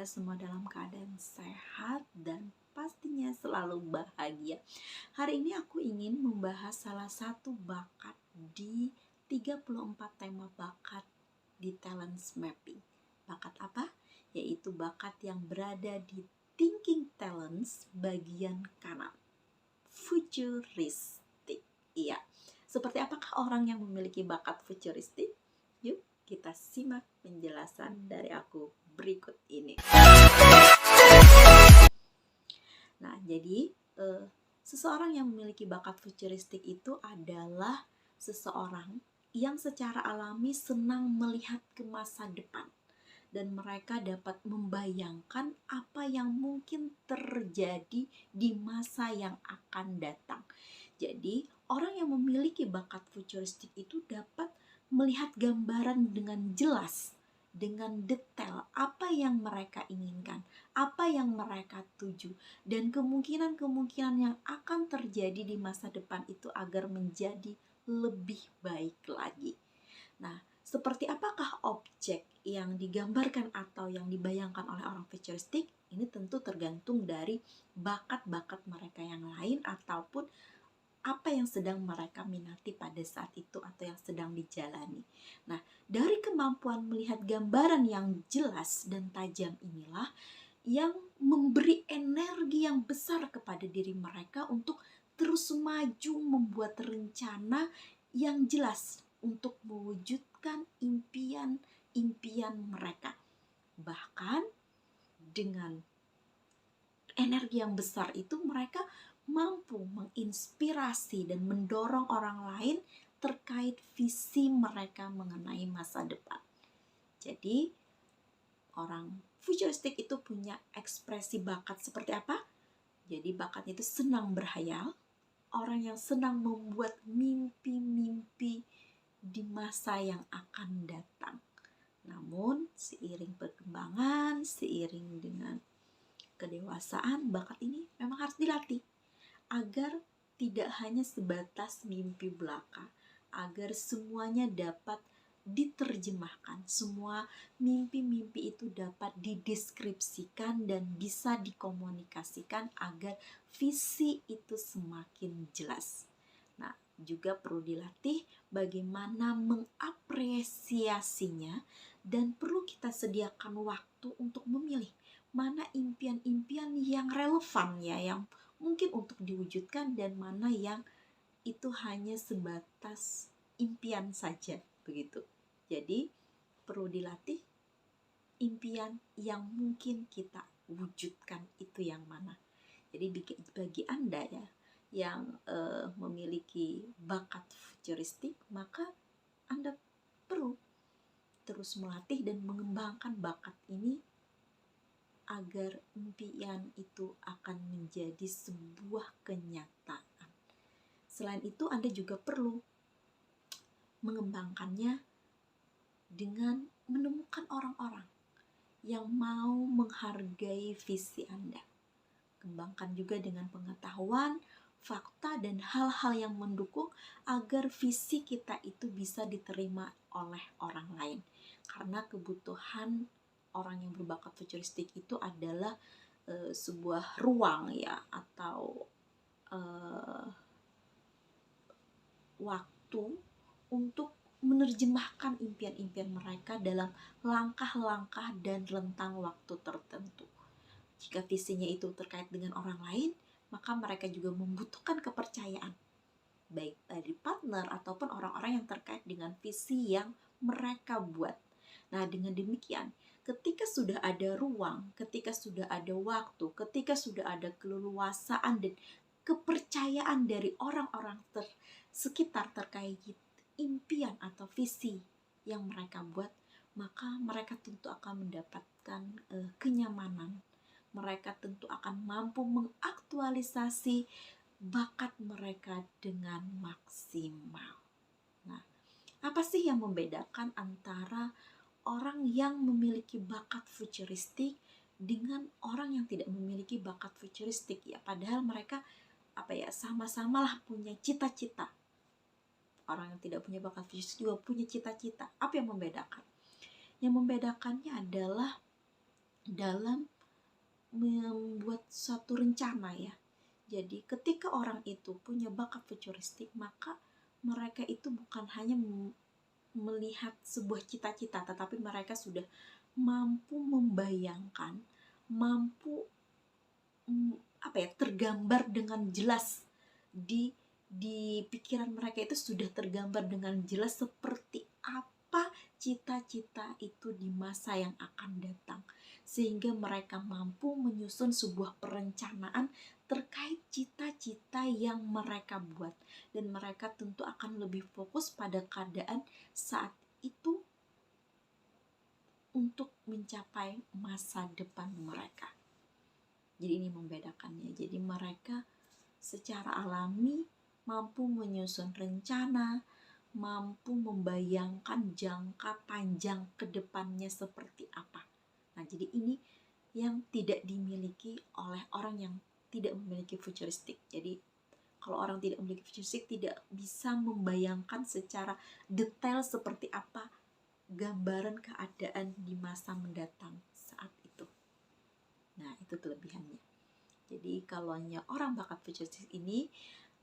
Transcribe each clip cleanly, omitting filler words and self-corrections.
semoga semua dalam keadaan sehat dan pastinya selalu bahagia. Hari ini aku ingin membahas salah satu bakat di 34 tema bakat di Talents Mapping. Bakat apa? Yaitu bakat yang berada di Thinking Talents bagian kanan. Futuristik. Iya. Seperti apakah orang yang memiliki bakat futuristik? Yuk kita simak penjelasan dari aku berikut ini. Nah, jadi seseorang yang memiliki bakat futuristik itu adalah seseorang yang secara alami senang melihat ke masa depan dan mereka dapat membayangkan apa yang mungkin terjadi di masa yang akan datang. Jadi, orang yang memiliki bakat futuristik itu dapat melihat gambaran dengan jelas, dengan detail apa yang mereka inginkan, apa yang mereka tuju, dan kemungkinan-kemungkinan yang akan terjadi di masa depan itu agar menjadi lebih baik lagi. Nah, seperti apakah objek yang digambarkan atau yang dibayangkan oleh orang futuristik? Ini tentu tergantung dari bakat-bakat mereka yang lain ataupun apa yang sedang mereka minati pada saat itu atau yang sedang dijalani. Nah, dari kemampuan melihat gambaran yang jelas dan tajam inilah yang memberi energi yang besar kepada diri mereka untuk terus maju membuat rencana yang jelas untuk mewujudkan impian-impian mereka. Bahkan dengan energi yang besar itu mereka mampu menginspirasi dan mendorong orang lain terkait visi mereka mengenai masa depan. Jadi, orang futuristik itu punya ekspresi bakat seperti apa? Jadi, bakat itu senang berhayal, orang yang senang membuat mimpi-mimpi di masa yang akan datang. Namun, seiring perkembangan, seiring dengan kedewasaan, bakat ini memang harus dilatih agar tidak hanya sebatas mimpi belaka, agar semuanya dapat diterjemahkan, semua mimpi-mimpi itu dapat dideskripsikan dan bisa dikomunikasikan agar visi itu semakin jelas. Nah, juga perlu dilatih bagaimana mengapresiasinya dan perlu kita sediakan waktu untuk memilih mana impian-impian yang relevan ya, yang mungkin untuk diwujudkan dan mana yang itu hanya sebatas impian saja begitu. Jadi perlu dilatih impian yang mungkin kita wujudkan itu yang mana. Jadi bagi Anda ya yang memiliki bakat futuristik, maka Anda perlu terus melatih dan mengembangkan bakat ini agar impian itu akan menjadi sebuah kenyataan. Selain itu, Anda juga perlu mengembangkannya dengan menemukan orang-orang yang mau menghargai visi Anda. Kembangkan juga dengan pengetahuan, fakta, dan hal-hal yang mendukung agar visi kita itu bisa diterima oleh orang lain. Karena kebutuhan orang yang berbakat futuristik itu adalah sebuah ruang ya atau waktu untuk menerjemahkan impian-impian mereka dalam langkah-langkah dan rentang waktu tertentu. Jika visinya itu terkait dengan orang lain, maka mereka juga membutuhkan kepercayaan, baik dari partner ataupun orang-orang yang terkait dengan visi yang mereka buat. Nah, dengan demikian, ketika sudah ada ruang, ketika sudah ada waktu, ketika sudah ada keleluasaan dan kepercayaan dari orang-orang sekitar terkait impian atau visi yang mereka buat, maka mereka tentu akan mendapatkan kenyamanan. Mereka tentu akan mampu mengaktualisasi bakat mereka dengan maksimal. Nah, apa sih yang membedakan antara orang yang memiliki bakat futuristik dengan orang yang tidak memiliki bakat futuristik ya? Padahal mereka sama-sama lah punya cita-cita. Orang yang tidak punya bakat futuristik juga punya cita-cita. Apa yang membedakan? Yang membedakannya adalah dalam membuat suatu rencana ya. Jadi ketika orang itu punya bakat futuristik, maka mereka itu bukan hanya melihat sebuah cita-cita, tetapi mereka sudah mampu membayangkan, mampu tergambar dengan jelas di pikiran mereka itu sudah tergambar dengan jelas seperti apa cita-cita itu di masa yang akan datang, sehingga mereka mampu menyusun sebuah perencanaan terkait cita-cita yang mereka buat, dan mereka tentu akan lebih fokus pada keadaan saat itu untuk mencapai masa depan mereka. Jadi ini membedakannya. Jadi mereka secara alami mampu menyusun rencana, mampu membayangkan jangka panjang ke depannya seperti apa. Nah, jadi ini yang tidak dimiliki oleh orang yang tidak memiliki futuristik. Jadi kalau orang tidak memiliki futuristik tidak bisa membayangkan secara detail seperti apa gambaran keadaan di masa mendatang saat itu. Nah, itu kelebihannya. Jadi kalau orang bakat futuristik ini,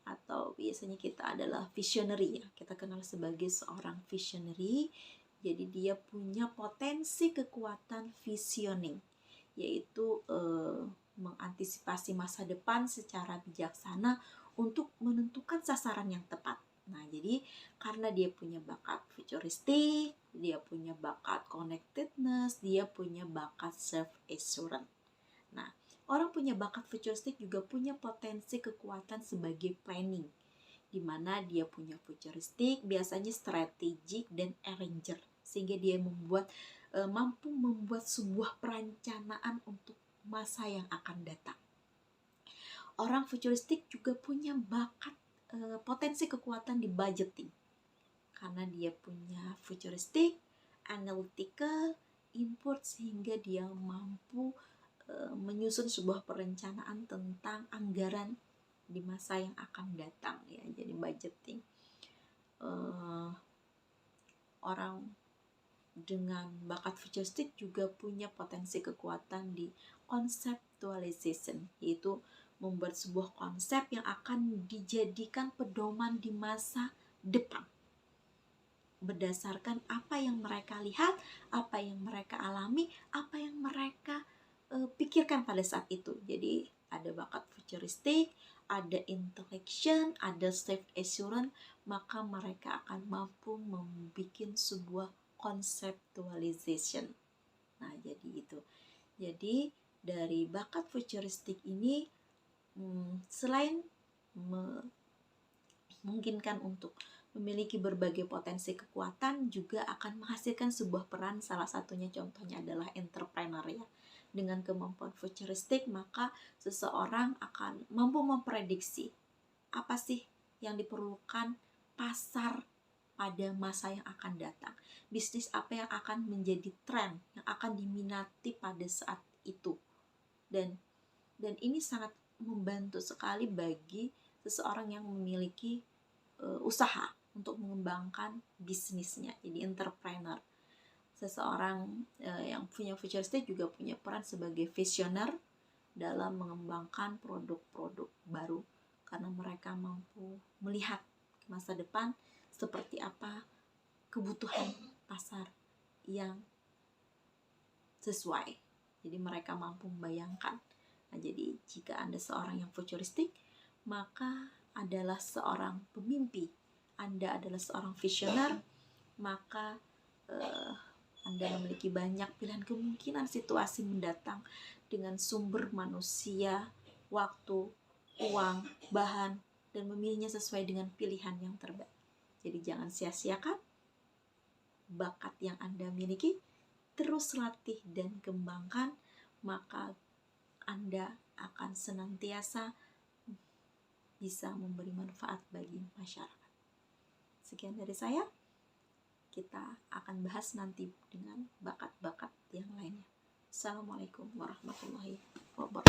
atau biasanya kita adalah visionary ya, kita kenal sebagai seorang visionary. Jadi dia punya potensi kekuatan visioning, yaitu mengantisipasi masa depan secara bijaksana untuk menentukan sasaran yang tepat. Nah, jadi karena dia punya bakat futuristik, dia punya bakat connectedness, dia punya bakat self-assurance. Nah, orang punya bakat futuristik juga punya potensi kekuatan sebagai planning, di mana dia punya futuristik biasanya strategik dan arranger, sehingga dia mampu membuat sebuah perencanaan untuk masa yang akan datang. Orang futuristik juga punya bakat potensi kekuatan di budgeting, karena dia punya futuristik, analytical, input, sehingga dia mampu menyusun sebuah perencanaan tentang anggaran di masa yang akan datang ya. Jadi budgeting. Orang dengan bakat futuristik juga punya potensi kekuatan di conceptualization, yaitu membuat sebuah konsep yang akan dijadikan pedoman di masa depan berdasarkan apa yang mereka lihat, apa yang mereka alami, apa yang mereka pikirkan pada saat itu. Jadi ada bakat futuristik, ada intellection, ada self-assurance, maka mereka akan mampu membuat sebuah conceptualization. Nah, jadi itu. Jadi dari bakat futuristik ini selain memungkinkan untuk memiliki berbagai potensi kekuatan, juga akan menghasilkan sebuah peran. Salah satunya contohnya adalah entrepreneur ya. Dengan kemampuan futuristik, maka seseorang akan mampu memprediksi apa sih yang diperlukan pasar pada masa yang akan datang. Bisnis apa yang akan menjadi tren, yang akan diminati pada saat itu. Dan ini sangat membantu sekali bagi seseorang yang memiliki usaha untuk mengembangkan bisnisnya. Jadi entrepreneur. Seseorang yang punya futuristik juga punya peran sebagai visioner dalam mengembangkan produk-produk baru, karena mereka mampu melihat masa depan seperti apa kebutuhan pasar yang sesuai. Jadi mereka mampu membayangkan. Nah, jadi jika Anda seorang yang futuristik, maka adalah seorang pemimpi, Anda adalah seorang visioner, maka Anda memiliki banyak pilihan kemungkinan situasi mendatang dengan sumber manusia, waktu, uang, bahan, dan memilihnya sesuai dengan pilihan yang terbaik. Jadi jangan sia-siakan bakat yang Anda miliki, terus latih dan kembangkan, maka Anda akan senantiasa bisa memberi manfaat bagi masyarakat. Sekian dari saya. Kita akan bahas nanti dengan bakat-bakat yang lainnya. Assalamualaikum warahmatullahi wabarakatuh.